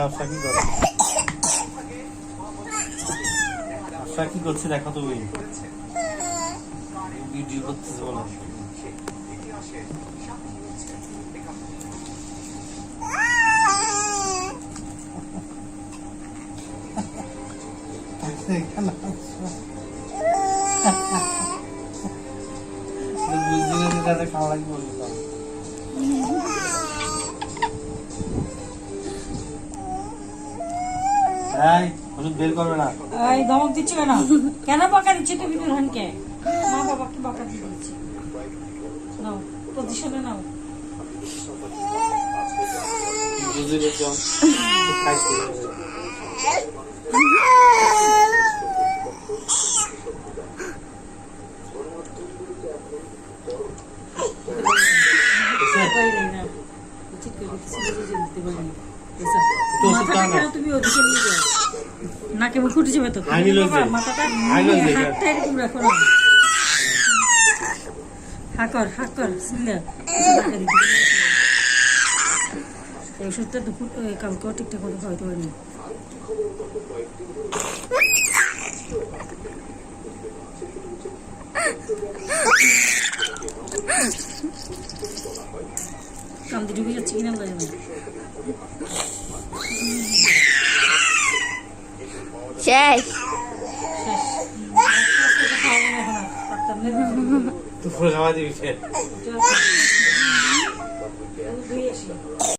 আশা কি করে? আশা কি করছে দেখো তুমি? ভিডিও করতেছে বলো। খাওয়া লাগবে বলছিলাম। বের করবে না। এই ধমক দিচ্ছ কেন? কেন বকা দিচ্ছে তুমি দুলহানকে? মা বাবাকে বকা দিচ্ছে। নাও পজিশনে নাও। তুমি ওদিকে নিয়ে যাও, নাকে মুখ উঠে যাবে তো। মাথাটা হাতটা এরকম রাখো না। হাকর ওষুধটা দুপুর কালকেও ঠিকঠাক মতো খাওয়াতে পারিনি। কান্দি ঢুকে যাচ্ছে কিনা লাগে না। শেষ দুপুরে খাওয়া দিবি।